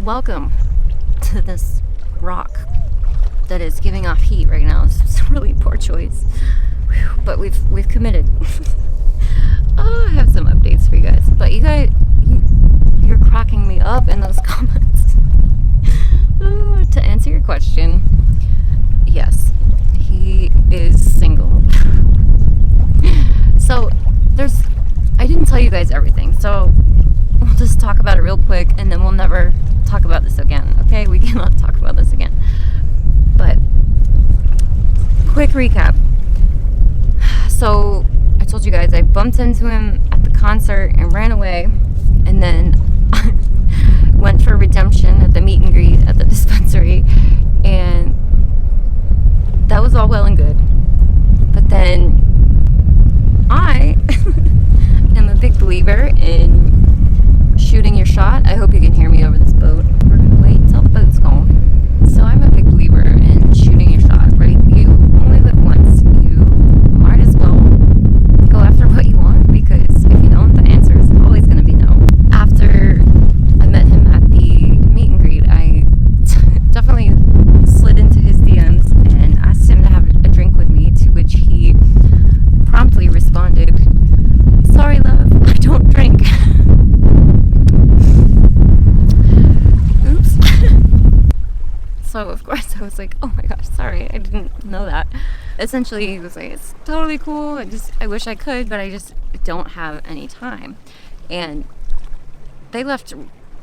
welcome to this rock that is giving off heat right now. It's a really poor choice. Whew, but we've committed. Oh, I have some updates for you guys. But you're cracking me up in those comments. To answer your question, yes, he is single. So I didn't tell you guys everything, so we'll just talk about it real quick and then we'll never talk about this again, okay? We cannot talk about this again. But quick recap. So I told you guys I bumped into him at the concert and ran away, and then went for redemption at the meet and greet at the dispensary, and that was all well and good. But then I am a big believer in shooting your shot. I hope you can hear me over this boat. We're gonna wait until the boat's gone. So I'm a big believer in shooting your shot, right? You only live once. You might as well go after what you want, because if you don't, the answer is always going to be no. After I met him at the meet and greet, I definitely slid into his DMs and asked him to have a drink with me, to which he promptly responded, "Sorry, love, I don't drink." Oops. So of course I was like, oh my gosh, sorry, I didn't know that. Essentially he was like, it's totally cool, I wish I could, but I just don't have any time. And they left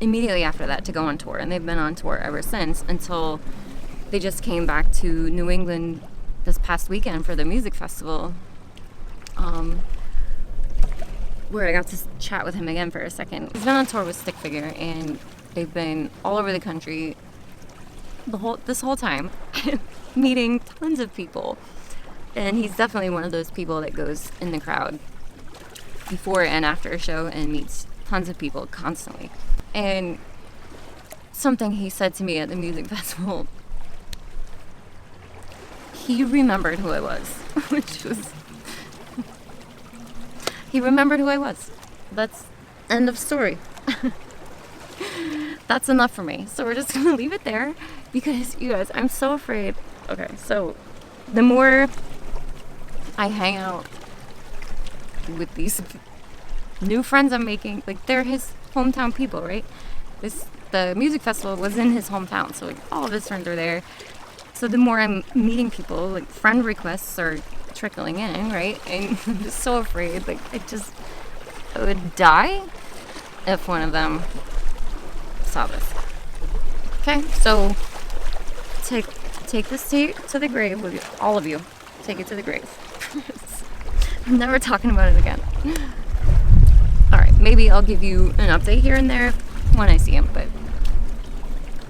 immediately after that to go on tour, and they've been on tour ever since, until they just came back to New England this past weekend for the music festival, where I got to chat with him again for a second. He's been on tour with Stick Figure, and they've been all over the country this whole time, meeting tons of people. And he's definitely one of those people that goes in the crowd before and after a show and meets tons of people constantly. And something he said to me at the music festival, he remembered who I was, which was, he remembered who I was. That's end of story. That's enough for me. So we're just gonna leave it there, because you guys, I'm so afraid. Okay, so the more I hang out with these new friends I'm making, like, they're his hometown people, right? The music festival was in his hometown, so like all of his friends are there. So the more I'm meeting people, like, friend requests are trickling in, right? And I'm just so afraid, like, I would die if one of them saw this. Okay, so take this to the grave with you, all of you. Take it to the grave. I'm never talking about it again. Alright, maybe I'll give you an update here and there when I see him, but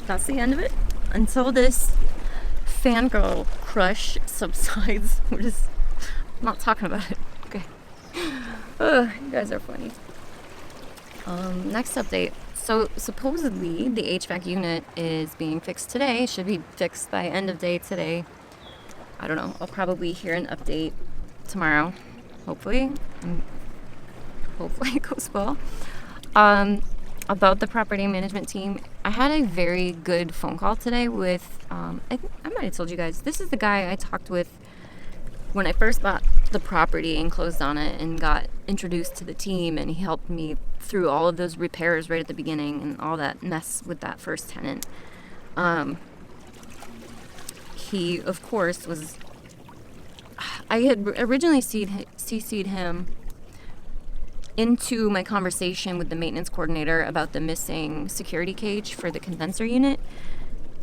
that's the end of it. Until this fangirl crush subsides, we're just not talking about it. Okay. You guys are funny. Next update. So supposedly the HVAC unit is being fixed today. Should be fixed by end of day today. I don't know. I'll probably hear an update tomorrow. Hopefully. Hopefully it goes well. About the property management team, I had a very good phone call today with, I might have told you guys, this is the guy I talked with when I first bought the property and closed on it and got introduced to the team, and he helped me through all of those repairs right at the beginning and all that mess with that first tenant. He, of course, I had originally CC'd him into my conversation with the maintenance coordinator about the missing security cage for the condenser unit,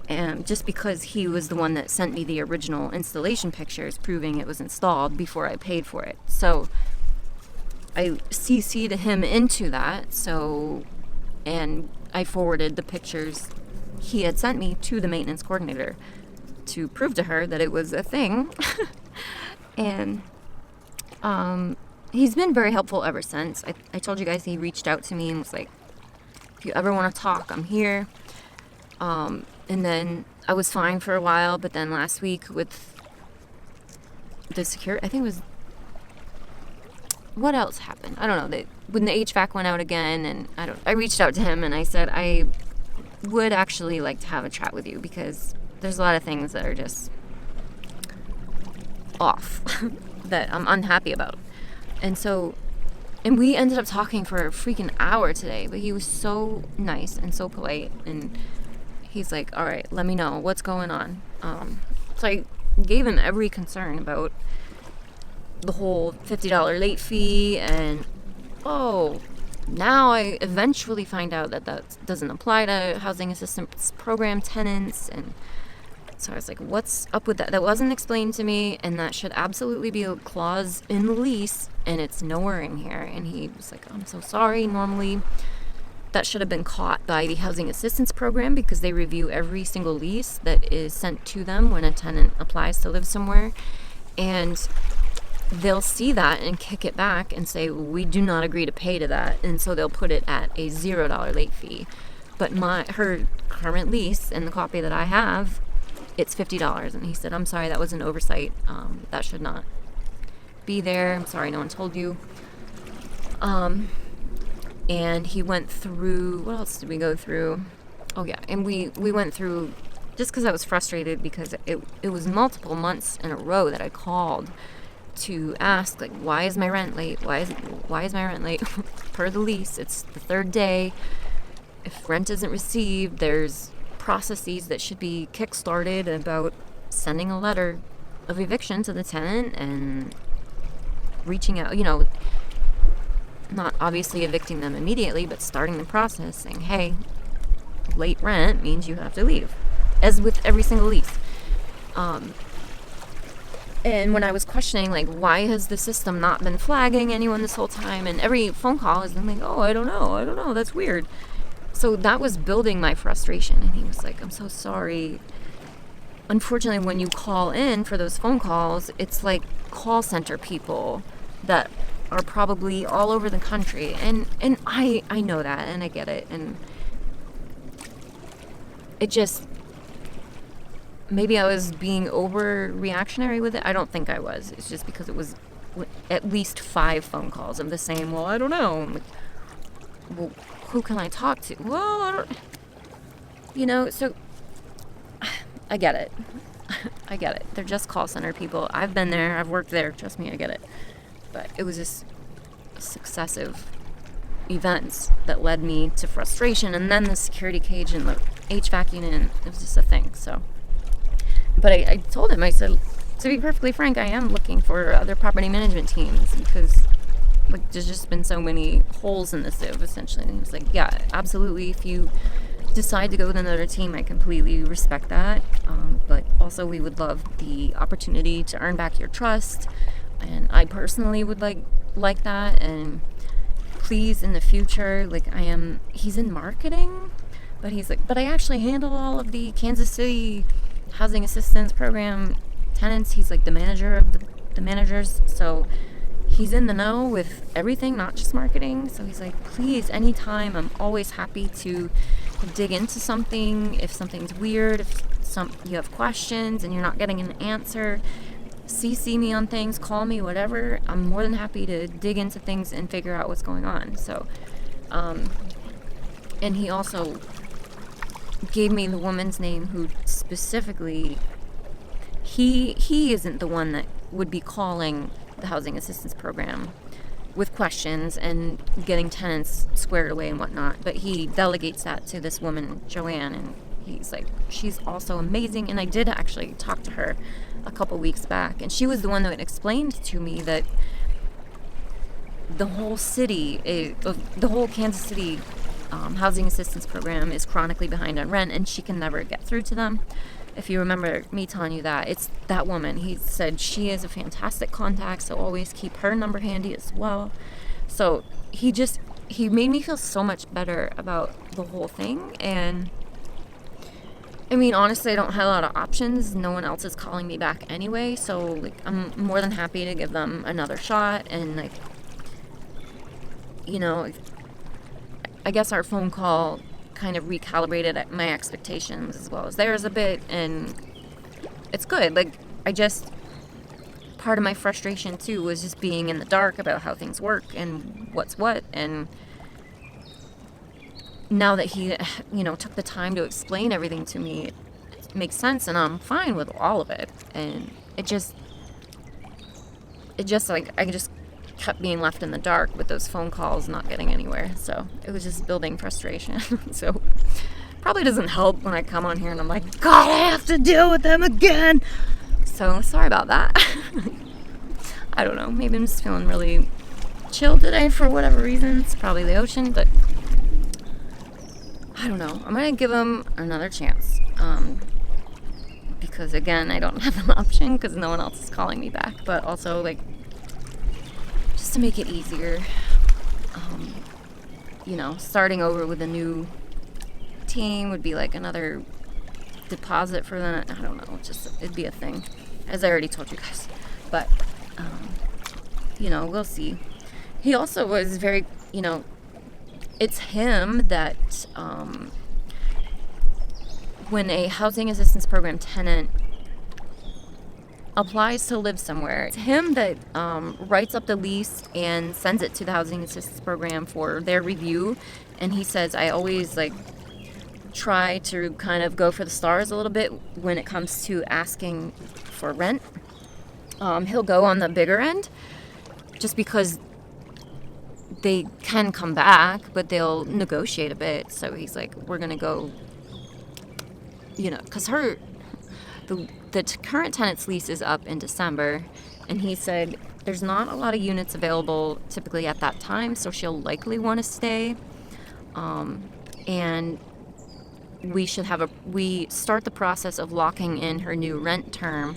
and just because he was the one that sent me the original installation pictures proving it was installed before I paid for it. So I CC'd him into that, and I forwarded the pictures he had sent me to the maintenance coordinator to prove to her that it was a thing. And he's been very helpful ever since. I told you guys he reached out to me and was like, if you ever want to talk, I'm here. And then I was fine for a while, but then last week with the security, I think it was, what else happened? I don't know. When the HVAC went out again, and I reached out to him and I said, would actually like to have a chat with you because there's a lot of things that are just off that I'm unhappy about. And we ended up talking for a freaking hour today, but he was so nice and so polite, and he's like, all right, let me know what's going on. So I gave him every concern about the whole $50 late fee, and now I eventually find out that doesn't apply to housing assistance program tenants. And so I was like, what's up with that? That wasn't explained to me, and that should absolutely be a clause in the lease, and it's nowhere in here. And he was like, I'm so sorry. Normally, that should have been caught by the housing assistance program because they review every single lease that is sent to them when a tenant applies to live somewhere. And they'll see that and kick it back and say, we do not agree to pay to that. And so they'll put it at a $0 late fee. But her current lease and the copy that I have, it's $50. And he said, I'm sorry, that was an oversight. That should not be there. I'm sorry, no one told you. And he went through, what else did we go through? Oh yeah, and we went through, just because I was frustrated because it was multiple months in a row that I called to ask, like, why is my rent late? Why is my rent late? Per the lease, it's the third day. If rent isn't received, there's processes that should be kick-started about sending a letter of eviction to the tenant and reaching out, not obviously evicting them immediately, but starting the process saying, hey, late rent means you have to leave, as with every single lease. And when I was questioning, like, why has the system not been flagging anyone this whole time, and every phone call has been like, oh, I don't know, that's weird. So that was building my frustration, and he was like, I'm so sorry. Unfortunately, when you call in for those phone calls, it's like call center people that are probably all over the country, and I know that, and I get it, and it just, maybe I was being overreactionary with it. I don't think I was. It's just because it was at least 5 phone calls of the same, well, I don't know. I'm like, well, who can I talk to? Well, I don't, so I get it. I get it. They're just call center people. I've been there. I've worked there. Trust me, I get it. But it was just successive events that led me to frustration, and then the security cage and the HVAC unit, and it was just a thing. So, but I told him, I said, to be perfectly frank, I am looking for other property management teams because, like, there's just been so many holes in the sieve, essentially. And he was like, yeah, absolutely. If you decide to go with another team, I completely respect that. But also, we would love the opportunity to earn back your trust. And I personally would like that. And please, in the future, he's in marketing, but he's like, but I actually handle all of the Kansas City housing assistance program tenants. He's like the manager of the managers. So he's in the know with everything, not just marketing. So he's like, please, anytime, I'm always happy to dig into something. If something's weird, if you have questions and you're not getting an answer, CC me on things, call me, whatever. I'm more than happy to dig into things and figure out what's going on. So, and he also gave me the woman's name who specifically, he isn't the one that would be calling the housing assistance program with questions and getting tenants squared away and whatnot, but he delegates that to this woman, Joanne, and he's like, she's also amazing. And I did actually talk to her a couple weeks back, and she was the one that explained to me that the whole Kansas City housing assistance program is chronically behind on rent, and she can never get through to them. If you remember me telling you that, it's that woman. He said she is a fantastic contact, so always keep her number handy as well. So he made me feel so much better about the whole thing. And I mean, honestly, I don't have a lot of options. No one else is calling me back anyway, so I'm more than happy to give them another shot. And I guess our phone call kind of recalibrated my expectations as well as theirs a bit, and it's good. Part of my frustration too was just being in the dark about how things work and what's what, and now that he, took the time to explain everything to me, it makes sense, and I'm fine with all of it. And it just like, I just kept being left in the dark with those phone calls, not getting anywhere. So it was just building frustration. So probably doesn't help when I come on here and I'm like, God, I have to deal with them again. So sorry about that. I don't know. Maybe I'm just feeling really chill today for whatever reason. It's probably the ocean, but I don't know. I'm going to give him another chance. Because again, I don't have an option because no one else is calling me back. But also, like, just to make it easier, starting over with a new team would be like another deposit for them. I don't know. It'd be a thing, as I already told you guys. But, we'll see. He also was very, it's him that, when a housing assistance program tenant applies to live somewhere, it's him that writes up the lease and sends it to the housing assistance program for their review. And he says, I always try to kind of go for the stars a little bit when it comes to asking for rent. He'll go on the bigger end just because they can come back, but they'll negotiate a bit. So he's like, we're going to go, because the current tenant's lease is up in December, and he said there's not a lot of units available typically at that time, so she'll likely want to stay. And we start the process of locking in her new rent term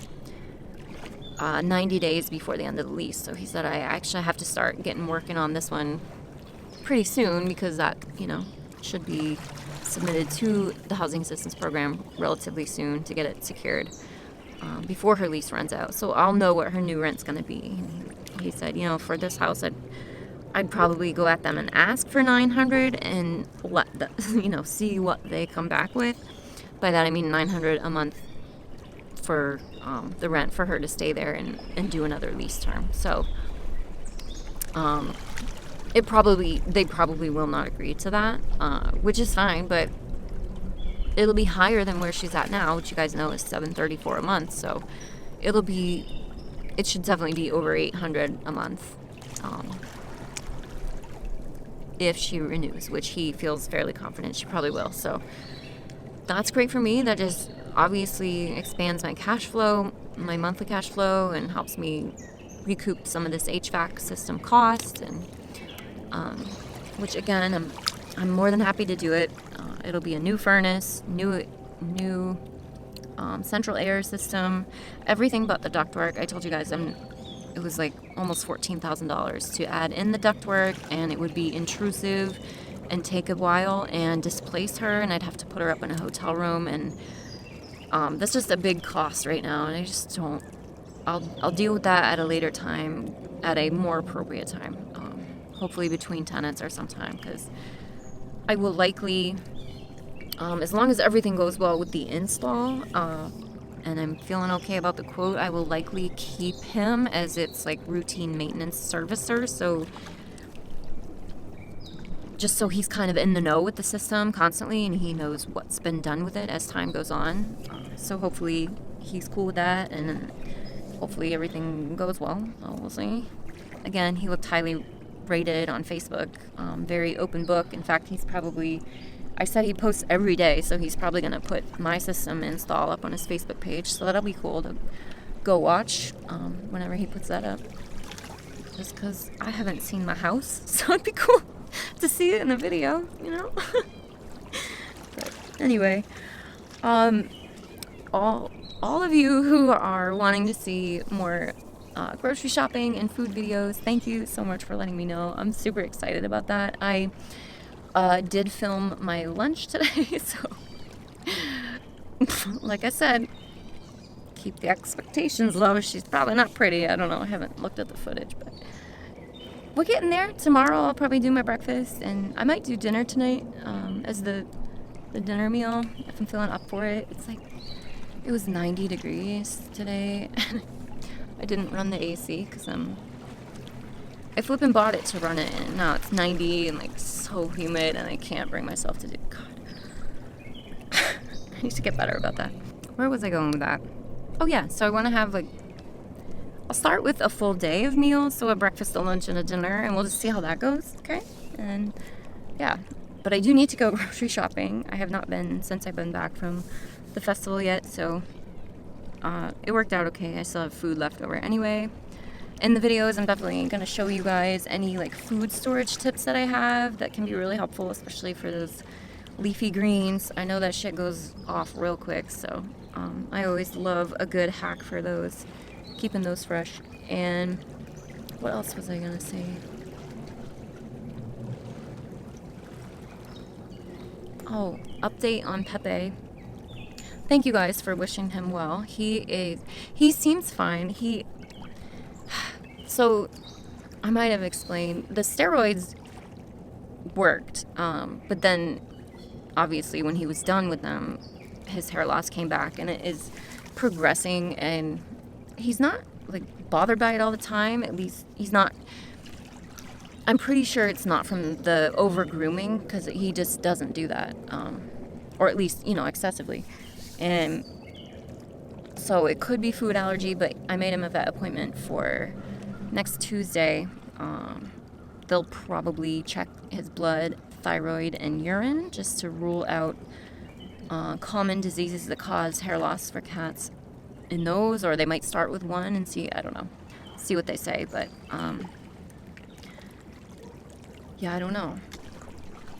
90 days before the end of the lease. So he said, I actually have to start working on this one pretty soon because that, should be submitted to the housing assistance program relatively soon to get it secured before her lease runs out. So I'll know what her new rent's going to be. He said, for this house, I'd probably go at them and ask for $900 and see what they come back with. By that I mean $900 a month for the rent for her to stay there and do another lease term. So they probably will not agree to that, which is fine, but it'll be higher than where she's at now, which you guys know is $734 a month. So it should definitely be over $800 a month if she renews, which he feels fairly confident she probably will. So that's great for me. That just obviously expands my cash flow, my monthly cash flow, and helps me recoup some of this HVAC system cost, and which again, I'm more than happy to do it. It'll be a new furnace, new central air system, everything but the ductwork. I told you guys it was like almost $14,000 to add in the ductwork, and it would be intrusive and take a while and displace her, and I'd have to put her up in a hotel room, and that's just a big cost right now, and I just don't. I'll deal with that at a later time, at a more appropriate time, hopefully between tenants or sometime, because I will likely, as long as everything goes well with the install, and I'm feeling okay about the quote, I will likely keep him as it's like routine maintenance servicer. So just so he's kind of in the know with the system constantly, and he knows what's been done with it as time goes on. So hopefully he's cool with that, and hopefully everything goes well. We'll see. Again, he looked highly rated on Facebook. Very open book. In fact, I said he posts every day, so he's probably going to put my system install up on his Facebook page, so that'll be cool to go watch whenever he puts that up. Just because I haven't seen my house, so it'd be cool to see it in the video, But anyway, all of you who are wanting to see more grocery shopping and food videos, thank you so much for letting me know. I'm super excited about that. I did film my lunch today, so like I said, keep the expectations low. She's probably not pretty. I don't know. I haven't looked at the footage, but we're getting there. Tomorrow I'll probably do my breakfast, and I might do dinner tonight as the dinner meal if I'm feeling up for it. It was 90 degrees today. I didn't run the AC because I'm I flippin' bought it to run it, and now it's 90 and like so humid, and I can't bring myself to do. God, I need to get better about that. Where was I going with that? Oh yeah, so I want to have like, I'll start with a full day of meals, so a breakfast, a lunch, and a dinner, and we'll just see how that goes, okay? And yeah, but I do need to go grocery shopping. I have not been since I've been back from the festival yet, so it worked out okay. I still have food left over anyway. In the videos, I'm definitely going to show you guys any like food storage tips that I have that can be really helpful, especially for those leafy greens. I know that shit goes off real quick, so I always love a good hack for those, keeping those fresh. And what else was I gonna say? Oh, update on Pepe. Thank you guys for wishing him well. He seems fine. So I might have explained the steroids worked, but then obviously when he was done with them, his hair loss came back, and it is progressing, and he's not like bothered by it all the time. At least he's not. I'm pretty sure it's not from the over grooming, because he just doesn't do that, or at least, excessively. And so it could be food allergy, but I made him a vet appointment for next Tuesday. They'll probably check his blood, thyroid, and urine just to rule out common diseases that cause hair loss for cats in those, or they might start with one and see, I don't know, see what they say. But yeah, I don't know.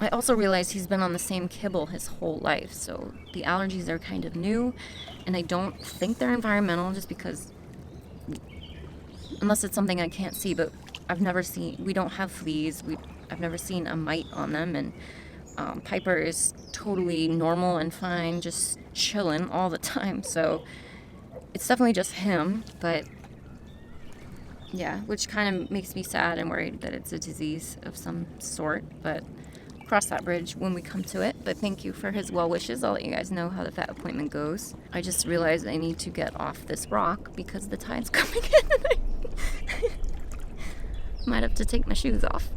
I also realized he's been on the same kibble his whole life, so the allergies are kind of new, and I don't think they're environmental, just because, unless it's something I can't see, but we don't have fleas, I've never seen a mite on them, and Piper is totally normal and fine, just chilling all the time, so it's definitely just him. But yeah, which kind of makes me sad and worried that it's a disease of some sort, but cross that bridge when we come to it. But thank you for his well wishes. I'll let you guys know how the vet appointment goes. I just realized I need to get off this rock because the tide's coming in, and I might have to take my shoes off.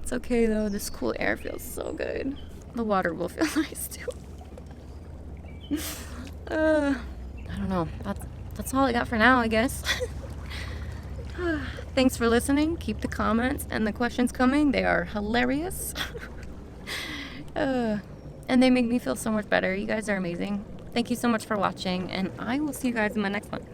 It's okay though, this cool air feels so good. The water will feel nice too. I don't know, that's all I got for now, I guess. Thanks for listening. Keep the comments and the questions coming. They are hilarious. And they make me feel so much better. You guys are amazing. Thank you so much for watching, and I will see you guys in my next one.